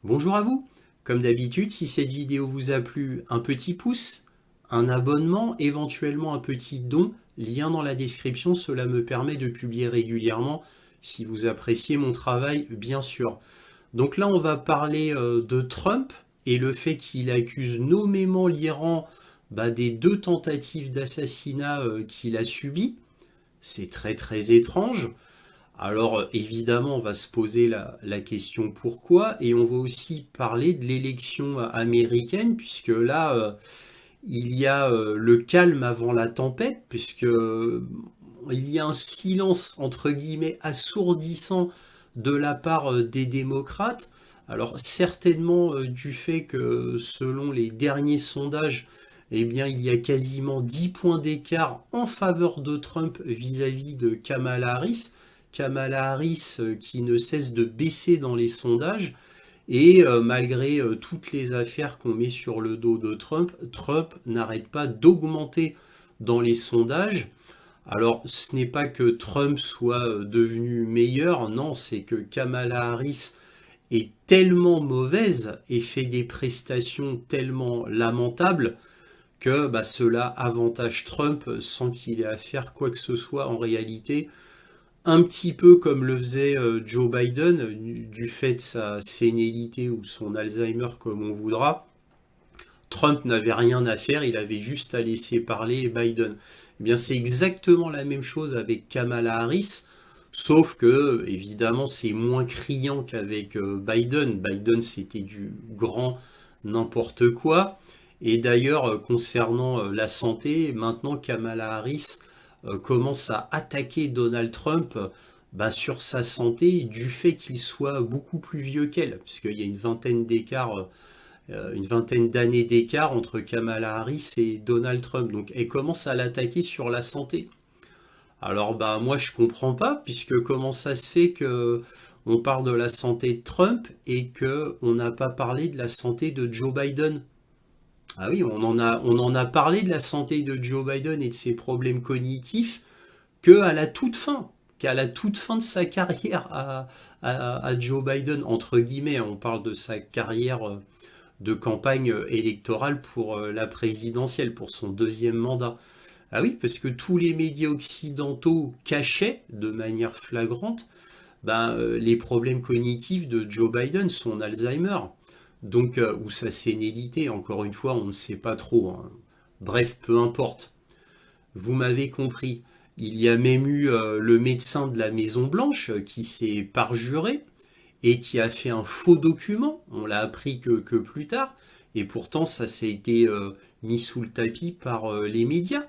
Bonjour à vous. Comme d'habitude, si cette vidéo vous a plu, un petit pouce, un abonnement, éventuellement un petit don, lien dans la description, cela me permet de publier régulièrement si vous appréciez mon travail, bien sûr. Donc là, on va parler de Trump et le fait qu'il accuse nommément l'Iran des deux tentatives d'assassinat qu'il a subies. C'est très très étrange. Alors évidemment, on va se poser la question pourquoi, et on va aussi parler de l'élection américaine, puisque là, il y a le calme avant la tempête, puisque il y a un silence, entre guillemets, assourdissant de la part des démocrates. Alors certainement du fait que selon les derniers sondages, eh bien, il y a quasiment 10 points d'écart en faveur de Trump vis-à-vis de Kamala Harris. Kamala Harris qui ne cesse de baisser dans les sondages. Et malgré toutes les affaires qu'on met sur le dos de Trump, Trump n'arrête pas d'augmenter dans les sondages. Alors, ce n'est pas que Trump soit devenu meilleur, non, c'est que Kamala Harris est tellement mauvaise et fait des prestations tellement lamentables que cela avantage Trump sans qu'il ait à faire quoi que ce soit en réalité, un petit peu comme le faisait Joe Biden, du fait de sa sénilité ou son Alzheimer comme on voudra. Trump n'avait rien à faire, il avait juste à laisser parler Biden. Eh bien, c'est exactement la même chose avec Kamala Harris, sauf que, évidemment, c'est moins criant qu'avec Biden. Biden, c'était du grand n'importe quoi. Et d'ailleurs, concernant la santé, maintenant, Kamala Harris commence à attaquer Donald Trump sur sa santé du fait qu'il soit beaucoup plus vieux qu'elle, puisqu'il y a une vingtaine d'années d'écart entre Kamala Harris et Donald Trump. Donc elle commence à l'attaquer sur la santé. Alors moi je comprends pas, puisque comment ça se fait que on parle de la santé de Trump et que on n'a pas parlé de la santé de Joe Biden. Ah oui, on en a parlé de la santé de Joe Biden et de ses problèmes cognitifs qu'à la toute fin, qu'à la toute fin de sa carrière à Joe Biden, entre guillemets, on parle de sa carrière de campagne électorale pour la présidentielle, pour son deuxième mandat. Ah oui, parce que tous les médias occidentaux cachaient de manière flagrante les problèmes cognitifs de Joe Biden, son Alzheimer, donc ou sa sénilité, encore une fois, on ne sait pas trop, hein. Bref, peu importe. Vous m'avez compris. Il y a même eu le médecin de la Maison Blanche qui s'est parjuré et qui a fait un faux document. On l'a appris que plus tard. Et pourtant, ça s'est été mis sous le tapis par les médias.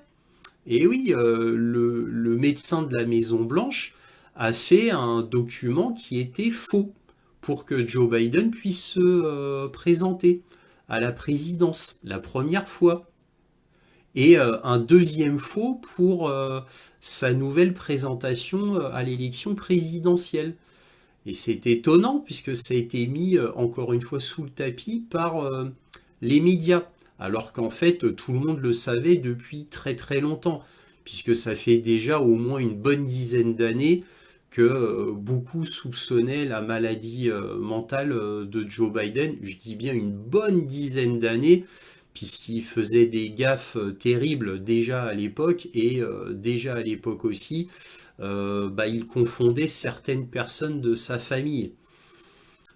Et oui, le médecin de la Maison Blanche a fait un document qui était faux pour que Joe Biden puisse se présenter à la présidence la première fois et un deuxième faux pour sa nouvelle présentation à l'élection présidentielle. Et c'est étonnant puisque ça a été mis encore une fois sous le tapis par les médias, alors qu'en fait tout le monde le savait depuis très très longtemps, puisque ça fait déjà au moins une bonne dizaine d'années que beaucoup soupçonnaient la maladie mentale de Joe Biden. Je dis bien une bonne dizaine d'années, puisqu'il faisait des gaffes terribles déjà à l'époque, et déjà à l'époque aussi, il confondait certaines personnes de sa famille.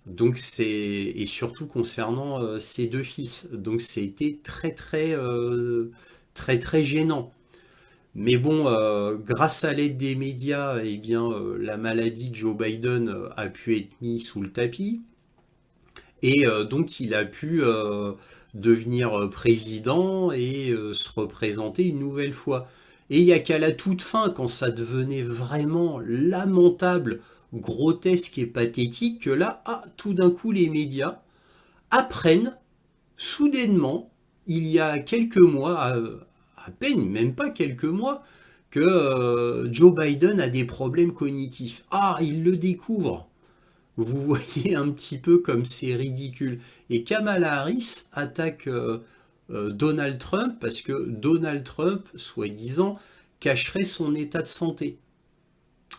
Donc et surtout concernant ses deux fils. Donc c'était très très très très gênant. Mais bon, grâce à l'aide des médias, eh bien, la maladie de Joe Biden a pu être mise sous le tapis. Et donc il a pu devenir président et se représenter une nouvelle fois. Et il n'y a qu'à la toute fin, quand ça devenait vraiment lamentable, grotesque et pathétique, que là, tout d'un coup, les médias apprennent soudainement, il y a quelques mois, à peine, même pas quelques mois, que Joe Biden a des problèmes cognitifs. Ah, ils le découvrent. Vous voyez un petit peu comme c'est ridicule. Et Kamala Harris attaque Donald Trump parce que Donald Trump, soi-disant, cacherait son état de santé.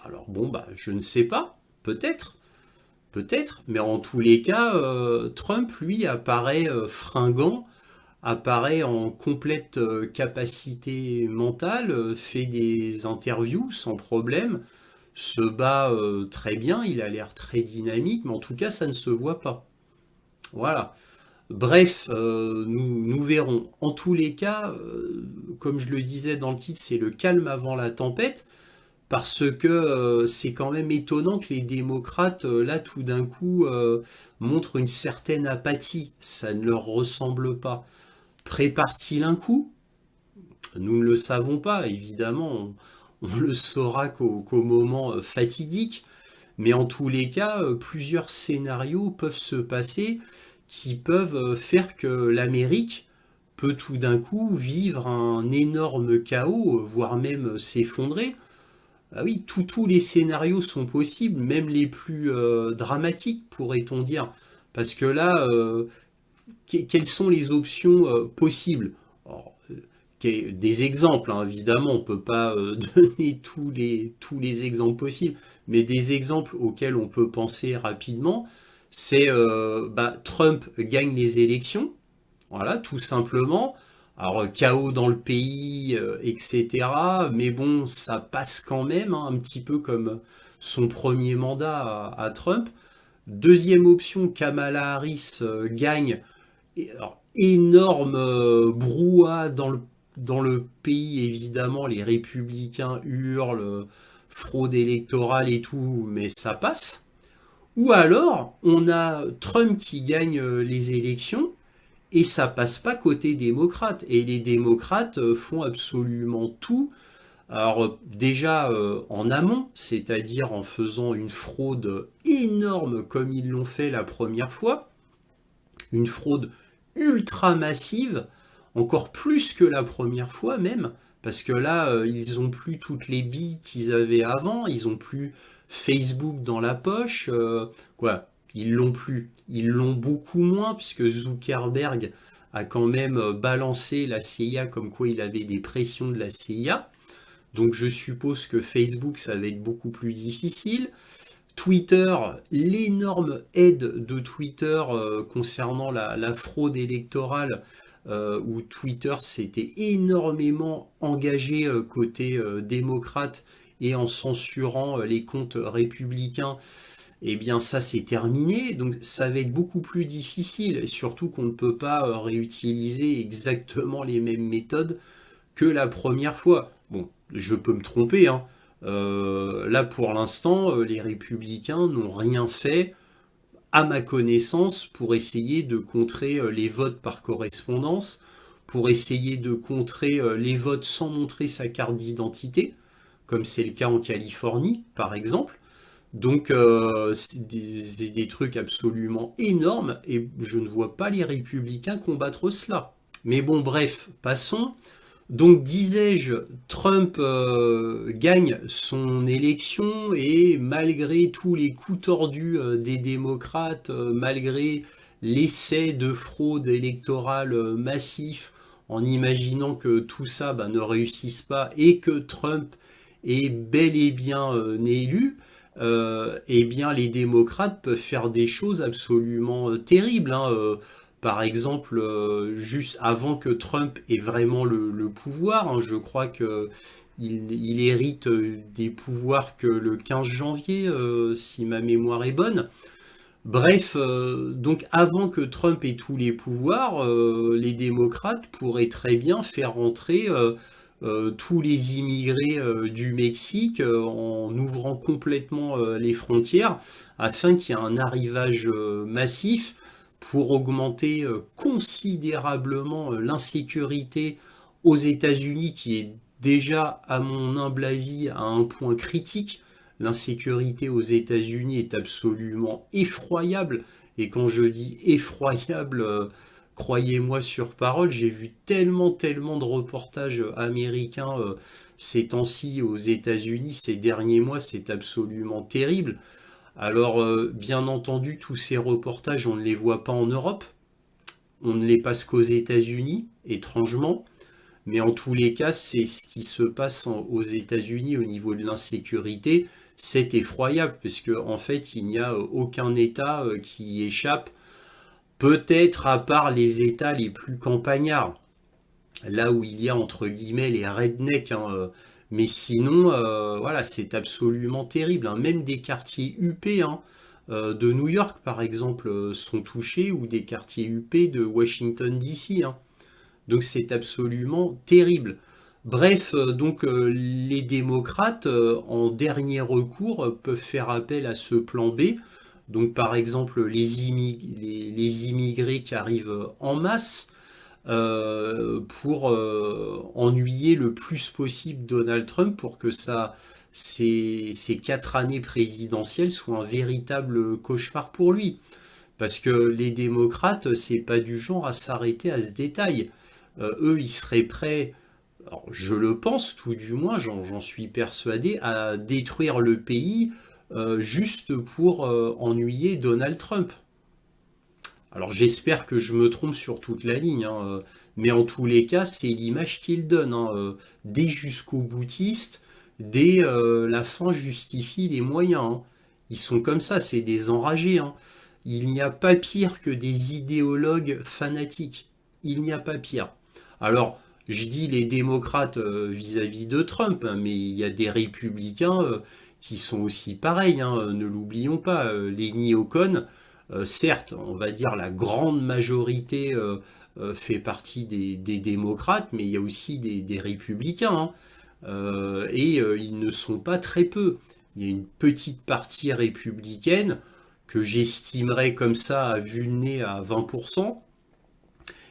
Alors bon, je ne sais pas, peut-être. peut-être, mais en tous les cas, Trump, lui, apparaît fringant, apparaît en complète capacité mentale, fait des interviews sans problème, se bat très bien, il a l'air très dynamique, mais en tout cas, ça ne se voit pas. Voilà. Bref, nous verrons. En tous les cas, comme je le disais dans le titre, c'est le calme avant la tempête, parce que c'est quand même étonnant que les démocrates, là, tout d'un coup, montrent une certaine apathie. Ça ne leur ressemble pas. Prépare-t-il un coup? Nous ne le savons pas, évidemment. On le saura qu'au moment fatidique. Mais en tous les cas, plusieurs scénarios peuvent se passer qui peuvent faire que l'Amérique peut tout d'un coup vivre un énorme chaos, voire même s'effondrer. Ah oui, tous les scénarios sont possibles, même les plus dramatiques, pourrait-on dire. Parce que là, quelles sont les options possibles? Alors, des exemples, hein, évidemment, on ne peut pas donner tous les exemples possibles, mais des exemples auxquels on peut penser rapidement, c'est Trump gagne les élections, voilà, tout simplement. Alors, chaos dans le pays, etc. Mais bon, ça passe quand même, hein, un petit peu comme son premier mandat à Trump. Deuxième option, Kamala Harris gagne. Alors, énorme brouhaha dans le pays, évidemment, les républicains hurlent, fraude électorale et tout, mais ça passe. Ou alors, on a Trump qui gagne les élections, et ça passe pas côté démocrate. Et les démocrates font absolument tout. Alors déjà en amont, c'est-à-dire en faisant une fraude énorme comme ils l'ont fait la première fois, une fraude ultra massive, encore plus que la première fois même, parce que là, ils ont plus toutes les billes qu'ils avaient avant, ils ont plus Facebook dans la poche, quoi, ils l'ont plus, ils l'ont beaucoup moins, puisque Zuckerberg a quand même balancé la CIA comme quoi il avait des pressions de la CIA, donc je suppose que Facebook, ça va être beaucoup plus difficile. Twitter, l'énorme aide de Twitter concernant la fraude électorale, où Twitter s'était énormément engagé côté démocrate et en censurant les comptes républicains, eh bien ça c'est terminé, donc ça va être beaucoup plus difficile, et surtout qu'on ne peut pas réutiliser exactement les mêmes méthodes que la première fois. Bon, je peux me tromper, hein. Là, pour l'instant, les républicains n'ont rien fait, à ma connaissance, pour essayer de contrer les votes par correspondance, pour essayer de contrer les votes sans montrer sa carte d'identité, comme c'est le cas en Californie, par exemple. Donc, c'est des trucs absolument énormes, et je ne vois pas les républicains combattre cela. Mais bon, bref, passons. Donc disais-je, Trump gagne son élection et malgré tous les coups tordus des démocrates, malgré l'essai de fraude électorale massif, en imaginant que tout ça ne réussisse pas et que Trump est bel et bien élu, eh bien les démocrates peuvent faire des choses absolument terribles, hein, par exemple, juste avant que Trump ait vraiment le pouvoir, hein, je crois que il hérite des pouvoirs que le 15 janvier, si ma mémoire est bonne. Bref, donc avant que Trump ait tous les pouvoirs, les démocrates pourraient très bien faire rentrer tous les immigrés du Mexique en ouvrant complètement les frontières afin qu'il y ait un arrivage massif pour augmenter considérablement l'insécurité aux États-Unis qui est déjà, à mon humble avis, à un point critique. L'insécurité aux États-Unis est absolument effroyable. Et quand je dis effroyable, croyez-moi sur parole, j'ai vu tellement, tellement de reportages américains ces temps-ci aux États-Unis, ces derniers mois, c'est absolument terrible. Alors, bien entendu, tous ces reportages, on ne les voit pas en Europe, on ne les passe qu'aux États-Unis, étrangement. mais en tous les cas, c'est ce qui se passe aux États-Unis au niveau de l'insécurité. C'est effroyable, parce qu'en en fait, il n'y a aucun État qui y échappe, peut-être à part les États les plus campagnards, là où il y a entre guillemets les rednecks, hein, mais sinon, voilà, c'est absolument terrible, hein. Même des quartiers huppés, hein, de New York, par exemple, sont touchés, ou des quartiers huppés de Washington, D.C., hein. Donc c'est absolument terrible. Bref, donc les démocrates, en dernier recours, peuvent faire appel à ce plan B. Donc par exemple, les immigrés qui arrivent en masse, pour ennuyer le plus possible Donald Trump, pour que ces 4 années présidentielles soient un véritable cauchemar pour lui. Parce que les démocrates, c'est pas du genre à s'arrêter à ce détail. Eux, ils seraient prêts, alors je le pense tout du moins, j'en suis persuadé, à détruire le pays juste pour ennuyer Donald Trump. Alors j'espère que je me trompe sur toute la ligne, hein, mais en tous les cas, c'est l'image qu'il donne, hein, des jusqu'au boutiste, dès la fin justifie les moyens, hein. Ils sont comme ça, c'est des enragés, hein. Il n'y a pas pire que des idéologues fanatiques. Il n'y a pas pire. Alors, je dis les démocrates vis-à-vis de Trump, hein, mais il y a des républicains qui sont aussi pareils, hein, ne l'oublions pas. Les néocons, certes, on va dire la grande majorité fait partie des démocrates, mais il y a aussi des républicains, hein. Et ils ne sont pas très peu. Il y a une petite partie républicaine que j'estimerais comme ça à vue de nez à 20%,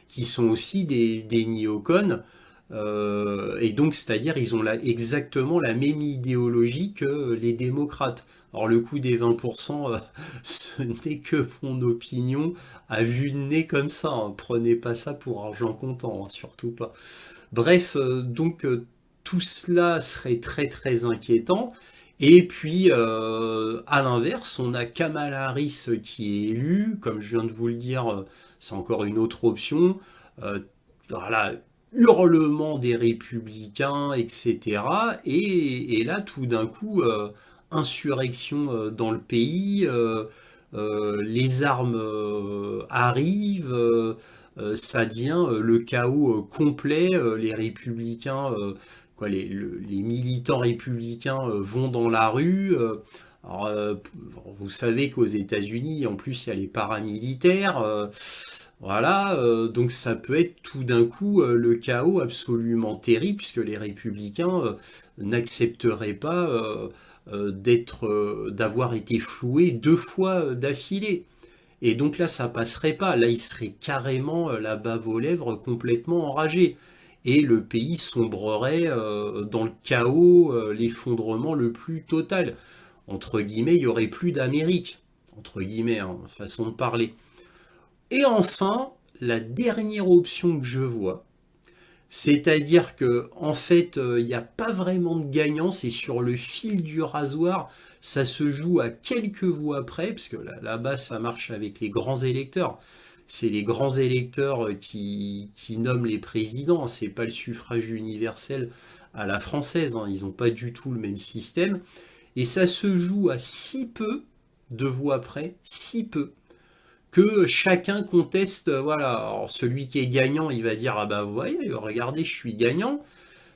qui sont aussi des néocons. Et donc, c'est-à-dire, ils ont exactement la même idéologie que les démocrates. Alors, le coup des 20%, ce n'est que mon opinion à vue de nez comme ça, hein. Prenez pas ça pour argent comptant, hein, surtout pas. Bref, donc tout cela serait très très inquiétant. Et puis, à l'inverse, on a Kamala Harris qui est élue, comme je viens de vous le dire, c'est encore une autre option. Euh, voilà, hurlement des républicains, etc. Et là, tout d'un coup, insurrection dans le pays, les armes arrivent, ça devient le chaos complet. Les républicains, quoi, les militants républicains vont dans la rue. Alors, vous savez qu'aux États-Unis, en plus, il y a les paramilitaires. Voilà, donc ça peut être tout d'un coup le chaos absolument terrible, puisque les républicains n'accepteraient pas d'avoir été floués 2 fois d'affilée. Et donc là, ça passerait pas. Là, il serait carrément la bave aux lèvres, complètement enragé. Et le pays sombrerait dans le chaos, l'effondrement le plus total. Entre guillemets, il y aurait plus d'Amérique. Entre guillemets, hein, façon de parler. Et enfin, la dernière option que je vois, c'est-à-dire que en fait, il n'y a pas vraiment de gagnant, c'est sur le fil du rasoir, ça se joue à quelques voix près, parce que là-bas, ça marche avec les grands électeurs. C'est les grands électeurs qui nomment les présidents, hein. C'est pas le suffrage universel à la française, hein. Ils n'ont pas du tout le même système. Et ça se joue à si peu de voix près, si peu, que chacun conteste, voilà. Alors, celui qui est gagnant, il va dire, ah bah vous voyez, regardez, je suis gagnant.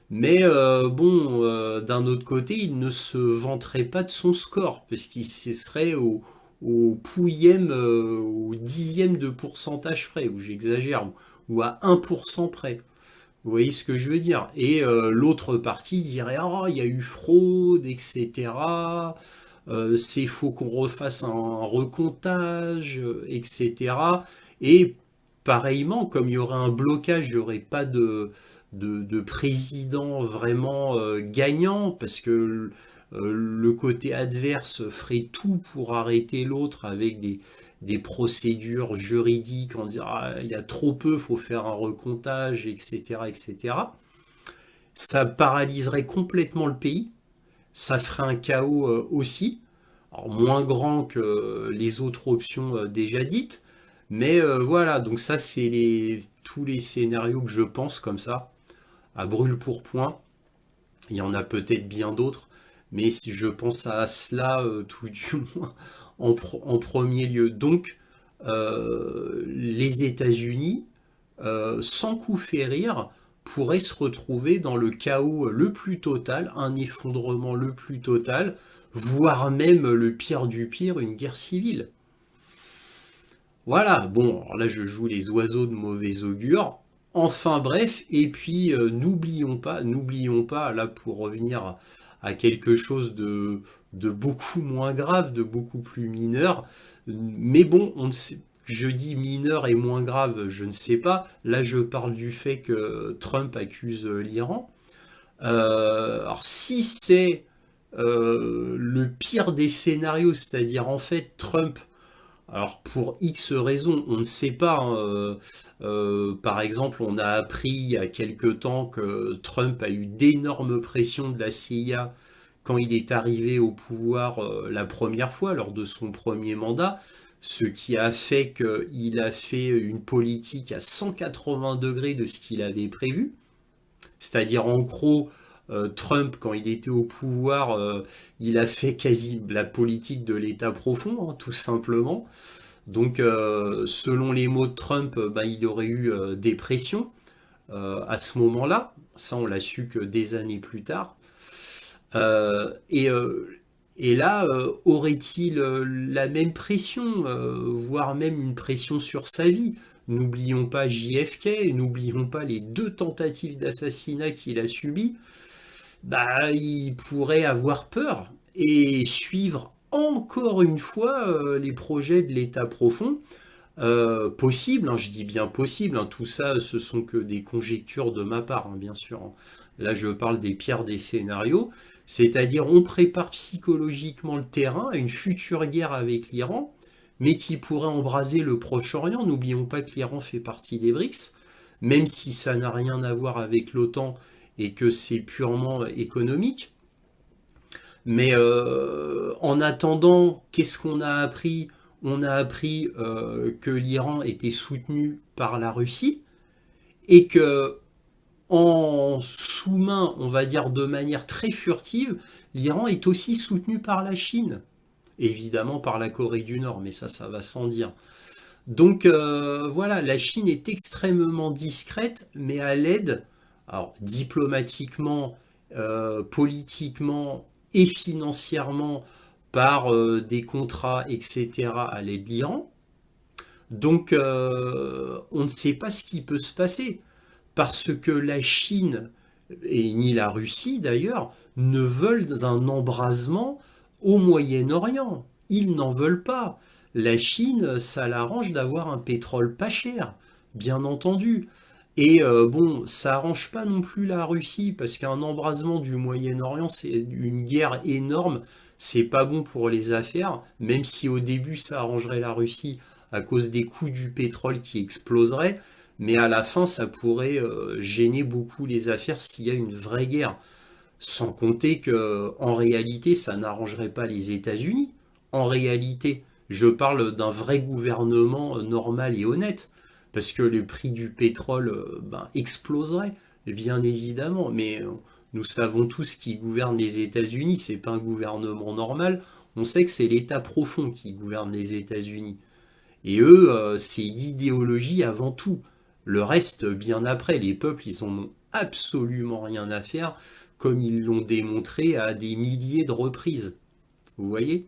Mais bon, d'un autre côté, il ne se vanterait pas de son score, parce qu'il se serait au pouillème, au dixième de pourcentage près, ou j'exagère, ou à 1% près. Vous voyez ce que je veux dire? Et l'autre partie dirait, ah, il y a eu fraude, etc. C'est faut qu'on refasse un recomptage, etc. Et pareillement, comme il y aurait un blocage, il n'y aurait pas de président vraiment gagnant, parce que le côté adverse ferait tout pour arrêter l'autre avec des procédures juridiques en disant ah, il y a trop peu, il faut faire un recomptage, etc., etc. Ça paralyserait complètement le pays, ça ferait un chaos aussi, alors moins grand que les autres options déjà dites, mais voilà, donc ça c'est tous les scénarios que je pense comme ça. à brûle-pourpoint. Il y en a peut-être bien d'autres, mais si je pense à cela, tout du moins, en premier lieu. Donc, les États-Unis, sans coup férir, pourraient se retrouver dans le chaos le plus total, un effondrement le plus total, voire même le pire du pire, une guerre civile. Voilà, bon, alors là je joue les oiseaux de mauvais augure. Enfin bref, et puis n'oublions pas, là pour revenir à quelque chose de beaucoup moins grave, de beaucoup plus mineur, mais bon, on ne sait, je dis mineur et moins grave, je ne sais pas, là je parle du fait que Trump accuse l'Iran. Alors si c'est le pire des scénarios, c'est-à-dire en fait Trump alors pour X raisons, on ne sait pas, hein, par exemple, on a appris il y a quelque temps que Trump a eu d'énormes pressions de la CIA quand il est arrivé au pouvoir la première fois, lors de son premier mandat, ce qui a fait qu'il a fait une politique à 180 degrés de ce qu'il avait prévu. C'est-à-dire, en gros, Trump, quand il était au pouvoir, il a fait quasi la politique de l'État profond, hein, tout simplement. Donc, selon les mots de Trump, ben, il y aurait eu des pressions à ce moment-là. Ça, on l'a su que des années plus tard. Euh, et, euh, et là, aurait-il la même pression, voire même une pression sur sa vie? N'oublions pas JFK, n'oublions pas les deux tentatives d'assassinat qu'il a subies. Bah, il pourrait avoir peur et suivre encore une fois les projets de l'État profond. Possible, hein, je dis bien possible, hein, tout ça ce sont que des conjectures de ma part, hein, bien sûr, hein. Là je parle des pires des scénarios, c'est-à-dire on prépare psychologiquement le terrain à une future guerre avec l'Iran, mais qui pourrait embraser le Proche-Orient. N'oublions pas que l'Iran fait partie des BRICS, même si ça n'a rien à voir avec l'OTAN et que c'est purement économique. Mais en attendant, qu'est-ce qu'on a appris? On a appris que l'Iran était soutenu par la Russie et que en sous-main, on va dire de manière très furtive, l'Iran est aussi soutenu par la Chine, évidemment par la Corée du Nord, mais ça va sans dire. Donc voilà, la Chine est extrêmement discrète, mais à l'aide, alors diplomatiquement, politiquement et financièrement, par des contrats, etc., à l'aide de l'Iran. Donc on ne sait pas ce qui peut se passer, parce que la Chine, et ni la Russie d'ailleurs, ne veulent d'un embrasement au Moyen-Orient. Ils n'en veulent pas. La Chine, ça l'arrange d'avoir un pétrole pas cher, bien entendu. Et bon, ça arrange pas non plus la Russie, parce qu'un embrasement du Moyen-Orient, c'est une guerre énorme, c'est pas bon pour les affaires, même si au début ça arrangerait la Russie à cause des coûts du pétrole qui exploseraient, mais à la fin ça pourrait gêner beaucoup les affaires s'il y a une vraie guerre. Sans compter que, en réalité, ça n'arrangerait pas les États-Unis. En réalité, je parle d'un vrai gouvernement normal et honnête, parce que le prix du pétrole ben, exploserait, bien évidemment. Mais nous savons tous qui gouverne les États-Unis, c'est pas un gouvernement normal. On sait que c'est l'État profond qui gouverne les États-Unis. Et eux, c'est l'idéologie avant tout. Le reste, bien après, les peuples, ils en ont absolument rien à faire, comme ils l'ont démontré à des milliers de reprises. Vous voyez?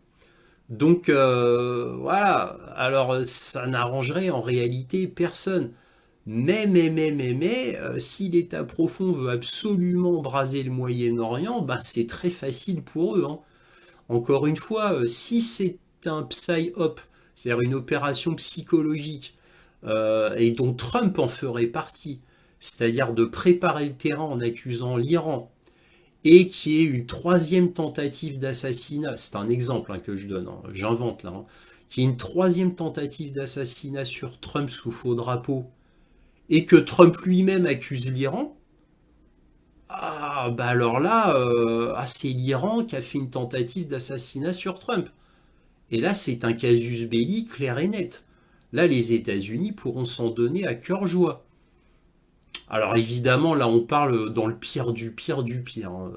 Donc voilà, alors ça n'arrangerait en réalité personne. Mais, si l'État profond veut absolument braser le Moyen-Orient, ben c'est très facile pour eux, hein. Encore une fois, si c'est un psy-op, c'est-à-dire une opération psychologique, et dont Trump en ferait partie, c'est-à-dire de préparer le terrain en accusant l'Iran, et qui est une troisième tentative d'assassinat, c'est un exemple hein, que je donne, hein, j'invente là, hein, qui est une troisième tentative d'assassinat sur Trump sous faux drapeau, et que Trump lui-même accuse l'Iran, ah bah alors là, c'est l'Iran qui a fait une tentative d'assassinat sur Trump. Et là, c'est un casus belli clair et net. Là, les États-Unis pourront s'en donner à cœur joie. Alors évidemment, là on parle dans le pire du pire du pire, hein.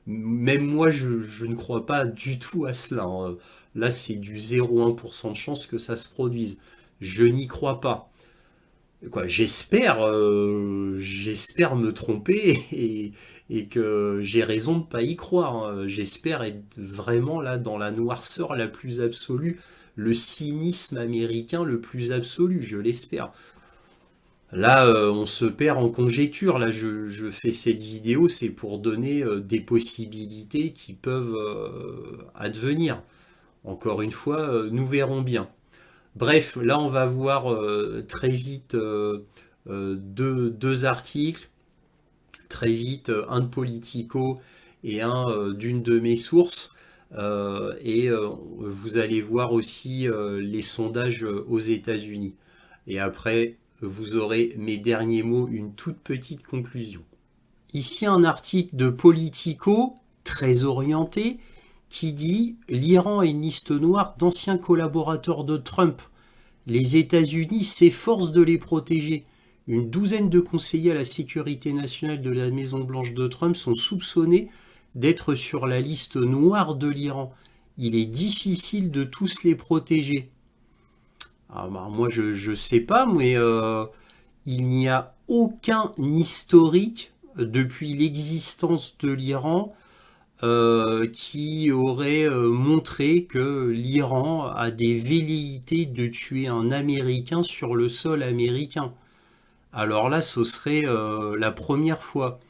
Même moi, je ne crois pas du tout à cela, hein. Là, c'est du 0,1% de chance que ça se produise. Je n'y crois pas. Quoi, j'espère me tromper et que j'ai raison de ne pas y croire, hein. J'espère être vraiment là dans la noirceur la plus absolue, le cynisme américain le plus absolu, je l'espère. Là, on se perd en conjecture. Là, je fais cette vidéo, c'est pour donner des possibilités qui peuvent advenir. Encore une fois, nous verrons bien. Bref, là, on va voir très vite deux articles, très vite un de Politico et un d'une de mes sources. Vous allez voir aussi les sondages aux États-Unis. Et après, vous aurez mes derniers mots, une toute petite conclusion. Ici un article de Politico, très orienté, qui dit l'Iran est une liste noire d'anciens collaborateurs de Trump. Les États-Unis s'efforcent de les protéger. Une douzaine de conseillers à la sécurité nationale de la Maison-Blanche de Trump sont soupçonnés d'être sur la liste noire de l'Iran. Il est difficile de tous les protéger. Ah bah, moi, je ne sais pas, mais il n'y a aucun historique depuis l'existence de l'Iran qui aurait montré que l'Iran a des velléités de tuer un Américain sur le sol américain. Alors là, ce serait la première fois.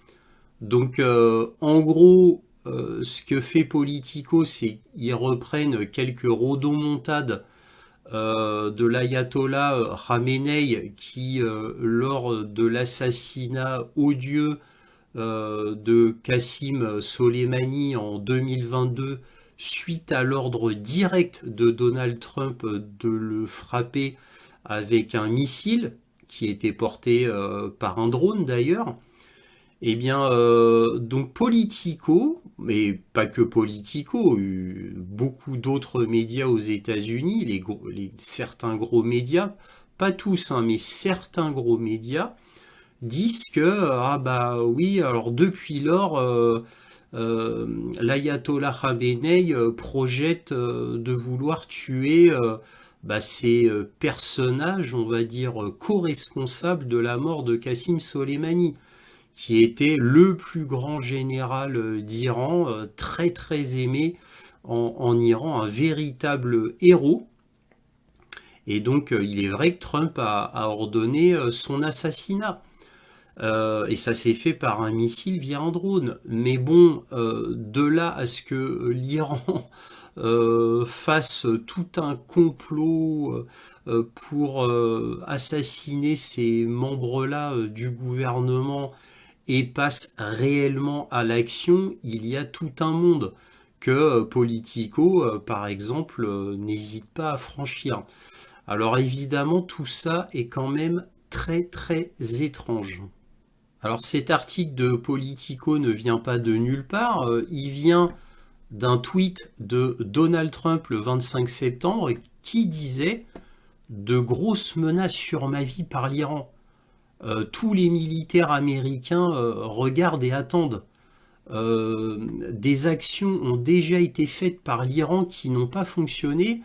Donc, en gros, ce que fait Politico, c'est qu'ils reprennent quelques rodomontades de l'ayatollah Khamenei qui, lors de l'assassinat odieux de Qassim Soleimani en 2022, suite à l'ordre direct de Donald Trump de le frapper avec un missile qui était porté par un drone d'ailleurs. Eh bien, donc Politico, mais pas que Politico, beaucoup d'autres médias aux États-Unis, certains gros médias, pas tous, hein, mais certains gros médias, disent que, ah bah oui, alors depuis lors, l'ayatollah Khamenei projette de vouloir tuer ces personnages, on va dire, co-responsables de la mort de Qassim Soleimani, qui était le plus grand général d'Iran, très très aimé en Iran, un véritable héros. Et donc il est vrai que Trump a ordonné son assassinat. Et ça s'est fait par un missile via un drone. Mais bon, de là à ce que l'Iran fasse tout un complot pour assassiner ces membres-là du gouvernement et passe réellement à l'action, il y a tout un monde que Politico, par exemple, n'hésite pas à franchir. Alors évidemment, tout ça est quand même très très étrange. Alors cet article de Politico ne vient pas de nulle part, il vient d'un tweet de Donald Trump le 25 septembre qui disait de grosses menaces sur ma vie par l'Iran. Tous les militaires américains regardent et attendent. Des actions ont déjà été faites par l'Iran qui n'ont pas fonctionné,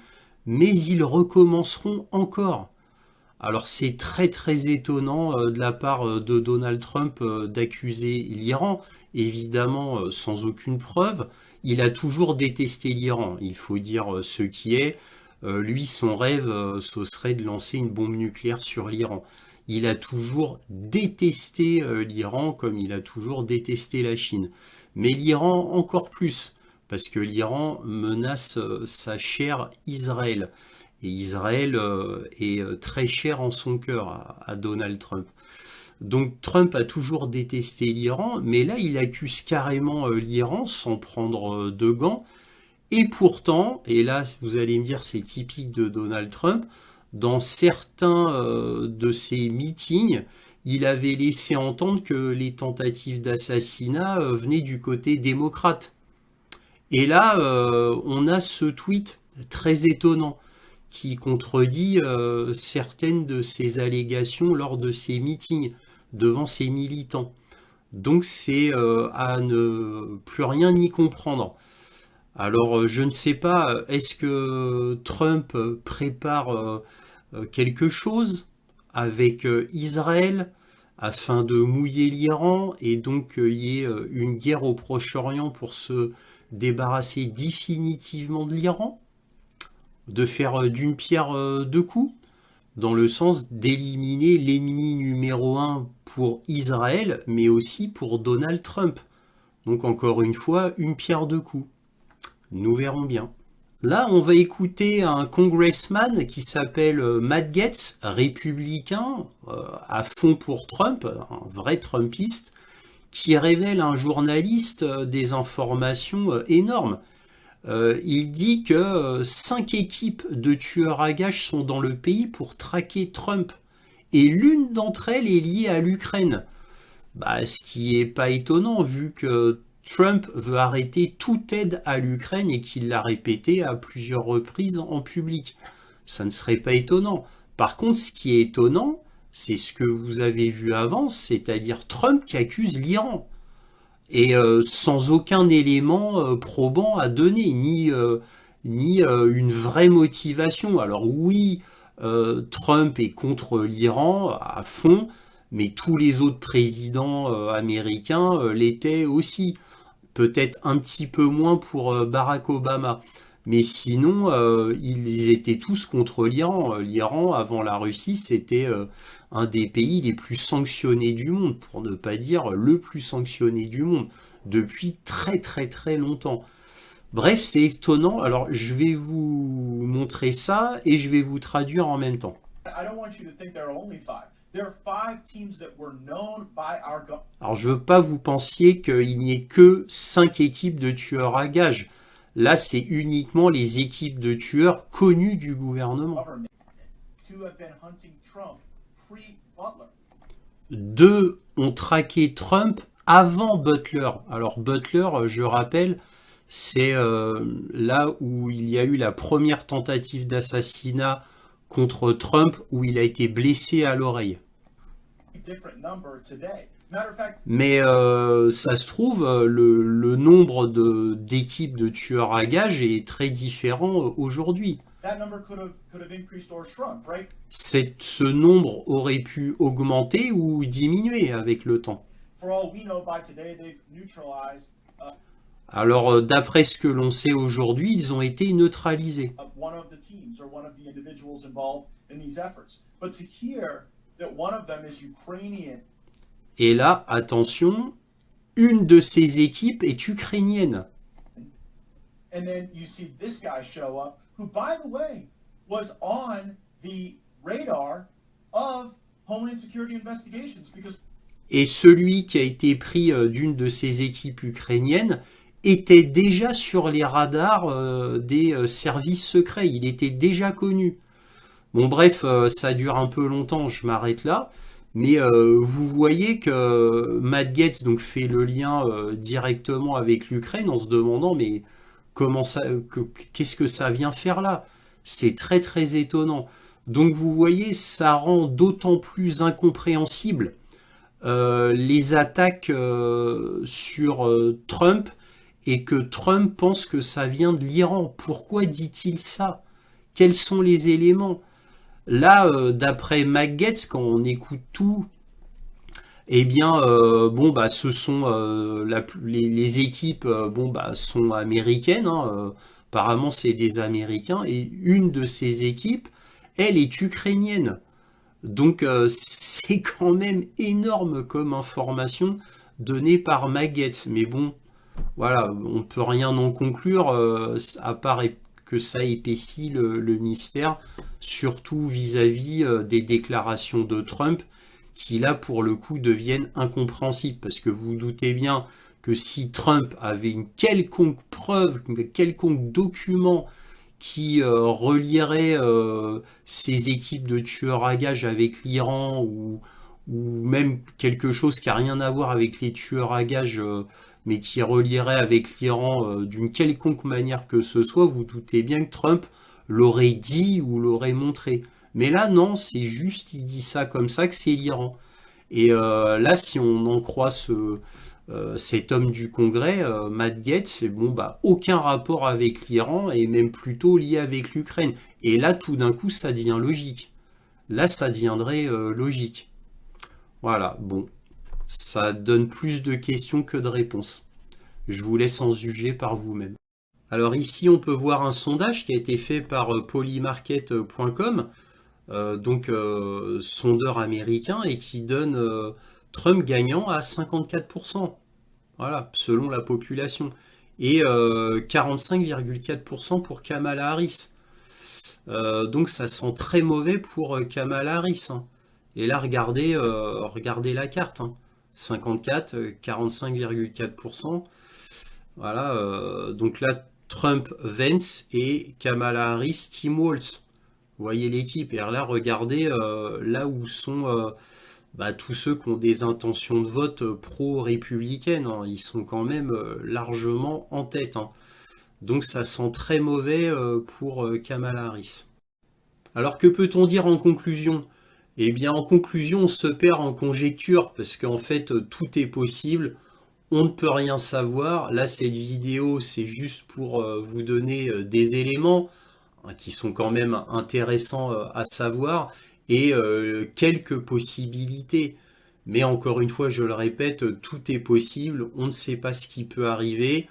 mais ils recommenceront encore. Alors c'est très très étonnant de la part de Donald Trump d'accuser l'Iran, évidemment sans aucune preuve. Il a toujours détesté l'Iran, il faut dire ce qui est. Lui, son rêve, ce serait de lancer une bombe nucléaire sur l'Iran. Il a toujours détesté l'Iran comme il a toujours détesté la Chine. Mais l'Iran encore plus, parce que l'Iran menace sa chère Israël. Et Israël est très cher en son cœur à Donald Trump. Donc Trump a toujours détesté l'Iran, mais là il accuse carrément l'Iran sans prendre de gants. Et pourtant, et là vous allez me dire c'est typique de Donald Trump, dans certains de ses meetings, il avait laissé entendre que les tentatives d'assassinat venaient du côté démocrate. Et là, on a ce tweet très étonnant qui contredit certaines de ses allégations lors de ses meetings. devant ses militants. Donc c'est à ne plus rien y comprendre. Alors je ne sais pas, est-ce que Trump prépare quelque chose avec Israël afin de mouiller l'Iran et donc il y ait une guerre au Proche-Orient pour se débarrasser définitivement de l'Iran, de faire d'une pierre deux coups, dans le sens d'éliminer l'ennemi numéro un pour Israël, mais aussi pour Donald Trump. Donc encore une fois, une pierre deux coups. Nous verrons bien. Là, on va écouter un congressman qui s'appelle Matt Gaetz, républicain, à fond pour Trump, un vrai Trumpiste, qui révèle à un journaliste des informations énormes. Il dit que 5 équipes de tueurs à gages sont dans le pays pour traquer Trump. Et l'une d'entre elles est liée à l'Ukraine. Bah, ce qui n'est pas étonnant vu que Trump veut arrêter toute aide à l'Ukraine et qu'il l'a répété à plusieurs reprises en public. Ça ne serait pas étonnant. Par contre, ce qui est étonnant, c'est ce que vous avez vu avant, c'est-à-dire Trump qui accuse l'Iran. Et sans aucun élément probant à donner, ni une vraie motivation. Alors oui, Trump est contre l'Iran à fond, mais tous les autres présidents américains l'étaient aussi. Peut-être un petit peu moins pour Barack Obama. Mais sinon, ils étaient tous contre l'Iran. L'Iran, avant la Russie, c'était un des pays les plus sanctionnés du monde, pour ne pas dire le plus sanctionné du monde, depuis très très très longtemps. Bref, c'est étonnant. Alors, je vais vous montrer ça et je vais vous traduire en même temps. Alors, je veux pas vous pensiez qu'il n'y ait que 5 équipes de tueurs à gages. Là, c'est uniquement les équipes de tueurs connus du gouvernement. 2 ont traqué Trump avant Butler. Alors Butler, je rappelle, c'est là où il y a eu la première tentative d'assassinat contre Trump, où il a été blessé à l'oreille. Mais ça se trouve, le nombre d'équipes de tueurs à gages est très différent aujourd'hui. Ce nombre aurait pu augmenter ou diminuer avec le temps. Alors, d'après ce que l'on sait aujourd'hui, ils ont été neutralisés. Et là, attention, une de ces équipes est ukrainienne. Et celui qui a été pris d'une de ces équipes ukrainiennes était déjà sur les radars des services secrets. Il était déjà connu. Bon, bref, ça dure un peu longtemps, je m'arrête là. Mais vous voyez que Matt Gaetz donc, fait le lien directement avec l'Ukraine en se demandant mais qu'est-ce que ça vient faire là? C'est très très étonnant. Donc vous voyez, ça rend d'autant plus incompréhensible les attaques sur Trump et que Trump pense que ça vient de l'Iran. Pourquoi dit-il ça? Quels sont les éléments? Là, d'après Matt Gaetz, quand on écoute tout, eh bien, bon, bah, ce sont les équipes, bon, bah, sont américaines. Hein, apparemment, c'est des Américains. Et une de ces équipes, elle est ukrainienne. Donc, c'est quand même énorme comme information donnée par Matt Gaetz. Mais bon, voilà, on ne peut rien en conclure, à part que ça épaissit le mystère, surtout vis-à-vis des déclarations de Trump, qui là, pour le coup, deviennent incompréhensibles. Parce que vous doutez bien que si Trump avait une quelconque preuve, un quelconque document qui relierait ces équipes de tueurs à gages avec l'Iran ou même quelque chose qui n'a rien à voir avec les tueurs à gages, mais qui relierait avec l'Iran d'une quelconque manière que ce soit, vous doutez bien que Trump l'aurait dit ou l'aurait montré. Mais là, non, c'est juste, il dit ça comme ça, que c'est l'Iran. Et là, si on en croit cet homme du Congrès, Matt Gaetz, c'est bon, bah, aucun rapport avec l'Iran et même plutôt lié avec l'Ukraine. Et là, tout d'un coup, ça devient logique. Là, ça deviendrait logique. Voilà, bon, ça donne plus de questions que de réponses. Je vous laisse en juger par vous-même. Alors ici, on peut voir un sondage qui a été fait par polymarket.com, sondeur américain, et qui donne Trump gagnant à 54%, voilà, selon la population, et 45,4% pour Kamala Harris. Donc ça sent très mauvais pour Kamala Harris, hein. Et là, regardez la carte, hein. 54, 45,4%. Voilà, donc là, Trump, Vance et Kamala Harris, Tim Walz. Vous voyez l'équipe. Et là, regardez là où sont bah, tous ceux qui ont des intentions de vote pro-républicaines, hein. Ils sont quand même largement en tête, hein. Donc ça sent très mauvais pour Kamala Harris. Alors que peut-on dire en conclusion? Eh bien en conclusion, on se perd en conjecture parce qu'en fait tout est possible. On ne peut rien savoir. Là, cette vidéo, c'est juste pour vous donner des éléments, hein, qui sont quand même intéressants à savoir et quelques possibilités. Mais encore une fois, je le répète, tout est possible. On ne sait pas ce qui peut arriver.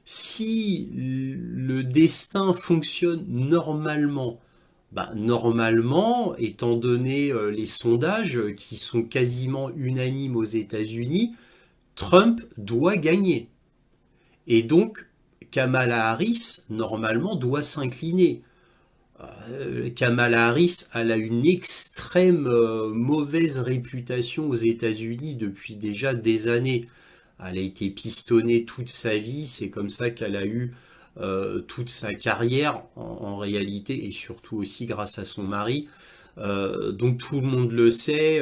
Si le destin fonctionne normalement, bah, normalement, étant donné les sondages qui sont quasiment unanimes aux États-Unis, Trump doit gagner. Et donc, Kamala Harris, normalement, doit s'incliner. Kamala Harris, elle a une extrême mauvaise réputation aux États-Unis depuis déjà des années. Elle a été pistonnée toute sa vie, c'est comme ça qu'elle a eu toute sa carrière en réalité, et surtout aussi grâce à son mari. Donc tout le monde le sait,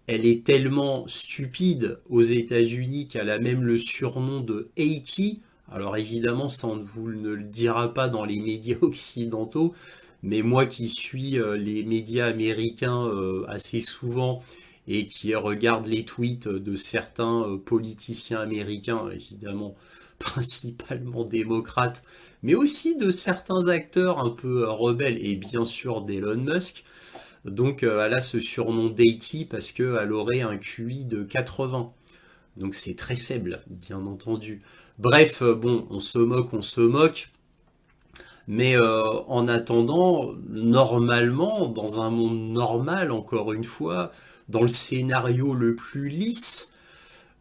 elle est tellement stupide aux États-Unis qu'elle a même le surnom de Haiti. Alors évidemment, ça on vous ne le dira pas dans les médias occidentaux, mais moi qui suis les médias américains assez souvent et qui regarde les tweets de certains politiciens américains, évidemment principalement démocrates, mais aussi de certains acteurs un peu rebelles et bien sûr d'Elon Musk. Donc elle a ce surnom d'Haiti parce qu'elle aurait un QI de 80. Donc c'est très faible, bien entendu. Bref, bon, on se moque. Mais en attendant, normalement, dans un monde normal, encore une fois, dans le scénario le plus lisse,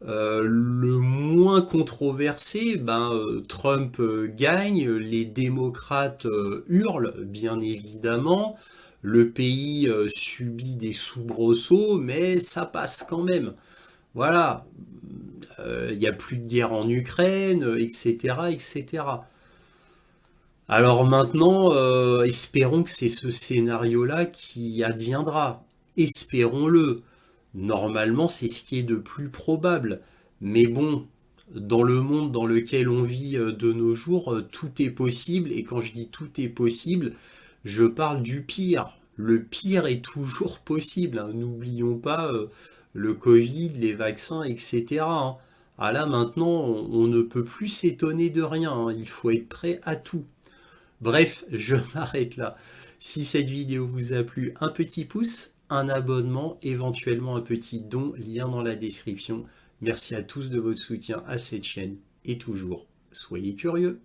le moins controversé, Trump gagne, les démocrates hurlent, bien évidemment, le pays subit des soubresauts, mais ça passe quand même. Voilà, il n'y a plus de guerre en Ukraine, etc., etc. Alors maintenant, espérons que c'est ce scénario-là qui adviendra. Espérons-le. Normalement, c'est ce qui est de plus probable. Mais bon, dans le monde dans lequel on vit de nos jours, tout est possible. Et quand je dis tout est possible, je parle du pire. Le pire est toujours possible, hein. N'oublions pas le Covid, les vaccins, etc., hein. Ah là, maintenant, on ne peut plus s'étonner de rien, hein. Il faut être prêt à tout. Bref, je m'arrête là. Si cette vidéo vous a plu, un petit pouce, un abonnement, éventuellement un petit don, lien dans la description. Merci à tous de votre soutien à cette chaîne et toujours, soyez curieux.